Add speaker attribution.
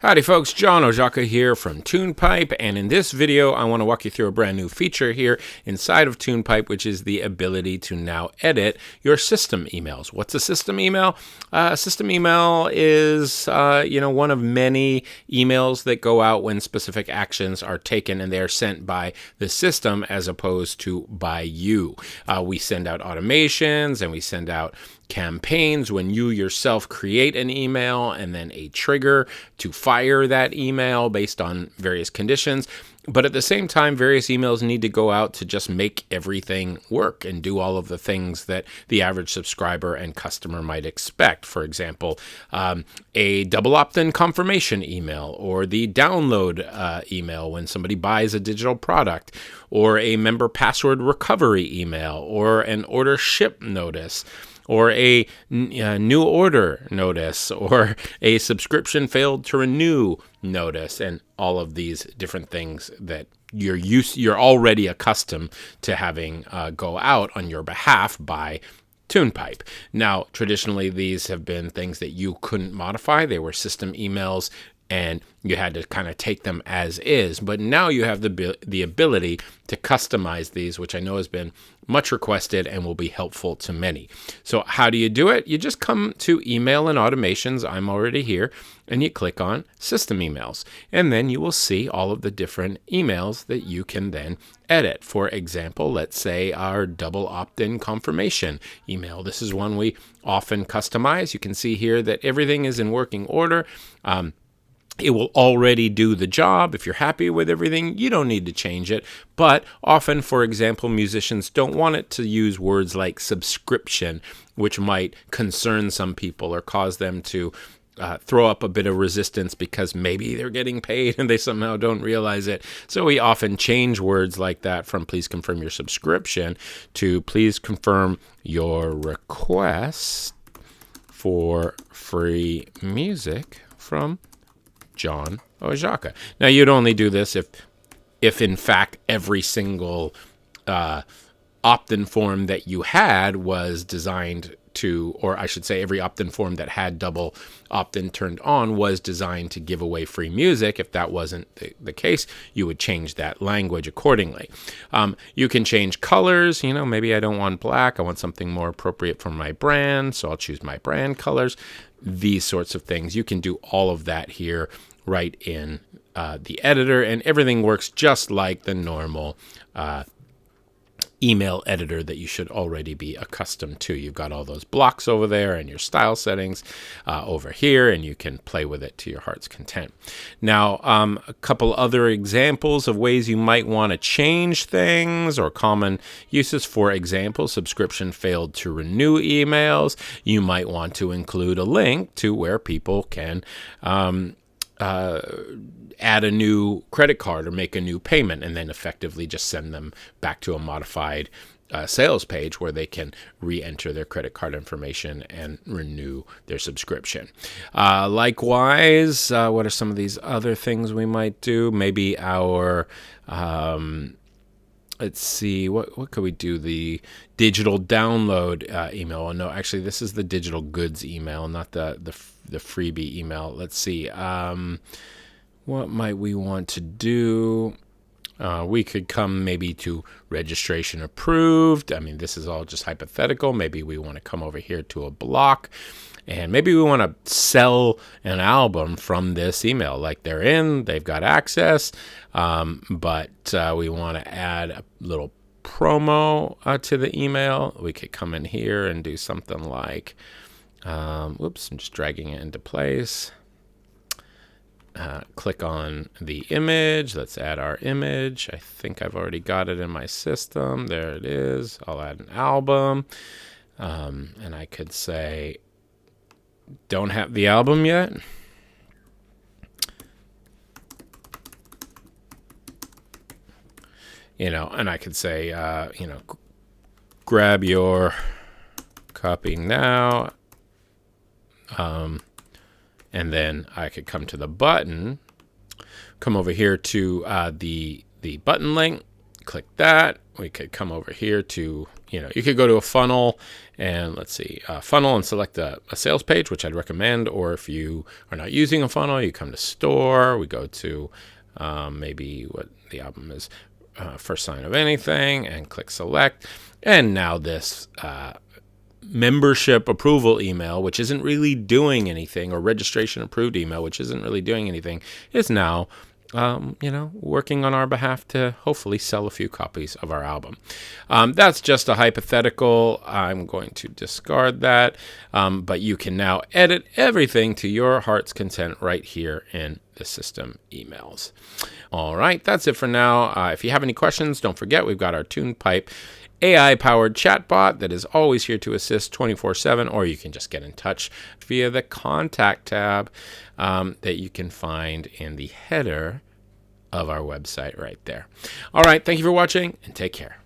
Speaker 1: Howdy folks, John Ojaka here from TunePipe, and in this video I want to walk you through a brand new feature here inside of TunePipe, which is the ability to now edit your system emails. What's a system email? A system email is one of many emails that go out when specific actions are taken and they are sent by the system as opposed to by you. We send out automations and we send out campaigns when you yourself create an email and then a trigger to fire that email based on various conditions. But at the same time, various emails need to go out to just make everything work and do all of the things that the average subscriber and customer might expect. For example, a double opt-in confirmation email, or the download email when somebody buys a digital product, or a member password recovery email, or an order ship notice, or a new order notice, or a subscription failed to renew notice, and all of these different things that you're already accustomed to having go out on your behalf by TunePipe. Now, traditionally, these have been things that you couldn't modify. They were system emails, and you had to kind of take them as is. But now you have the ability to customize these, which I know has been much requested and will be helpful to many. So how do you do it? You just come to Email and Automations. I'm already here. And you click on System Emails. And then you will see all of the different emails that you can then edit. For example, let's say our double opt-in confirmation email. This is one we often customize. You can see here that everything is in working order. It will already do the job. If you're happy with everything, you don't need to change it. But often, for example, musicians don't want it to use words like subscription, which might concern some people or cause them to throw up a bit of resistance because maybe they're getting paid and they somehow don't realize it. So we often change words like that from please confirm your subscription to please confirm your request for free music from John Ojaka. Now, you'd only do this if in fact every single opt-in form that you had was designed to, or I should say every opt-in form that had double opt-in turned on was designed to give away free music. If that wasn't the case, you would change that language accordingly. You can change colors. Maybe I don't want black. I want something more appropriate for my brand, so I'll choose my brand colors. These sorts of things. You can do all of that here right in the editor, and everything works just like the normal email editor that you should already be accustomed to. You've got all those blocks over there and your style settings over here, and you can play with it to your heart's content. Now, a couple other examples of ways you might want to change things or common uses. For example, subscription failed to renew emails. You might want to include a link to where people can add a new credit card or make a new payment, and then effectively just send them back to a modified sales page where they can re-enter their credit card information and renew their subscription. Likewise, what are some of these other things we might do? Maybe our let's see, what could we do? The digital download email. Oh, no, actually, this is the digital goods email, not the freebie email. Let's see. What might we want to do? We could come maybe to registration approved. I mean, this is all just hypothetical. Maybe we want to come over here to a block, and maybe we want to sell an album from this email. Like they've got access, but we want to add a little promo to the email. We could come in here and do something like, whoops, I'm just dragging it into place. Click on the image. Let's add our image. I think I've already got it in my system. There it is. I'll add an album. And I could say, don't have the album yet. And I could say, grab your copy now. And then I could come to the button, come over here to the button link, click that. we could come over here to, you could go to a funnel and let's see, funnel, and select a sales page, which I'd recommend. Or if you are not using a funnel, you come to store. We go to maybe what the album is, first sign of anything, and click select. And now this membership approval email, which isn't really doing anything, or registration approved email, which isn't really doing anything, is now working on our behalf to hopefully sell a few copies of our album. That's just a hypothetical. I'm going to discard that. But you can now edit everything to your heart's content right here in the system emails. All right, that's it for now. If you have any questions, don't forget we've got our TunePipe AI-powered chatbot that is always here to assist 24/7, or you can just get in touch via the Contact tab that you can find in the header of our website right there. All right, thank you for watching, and take care.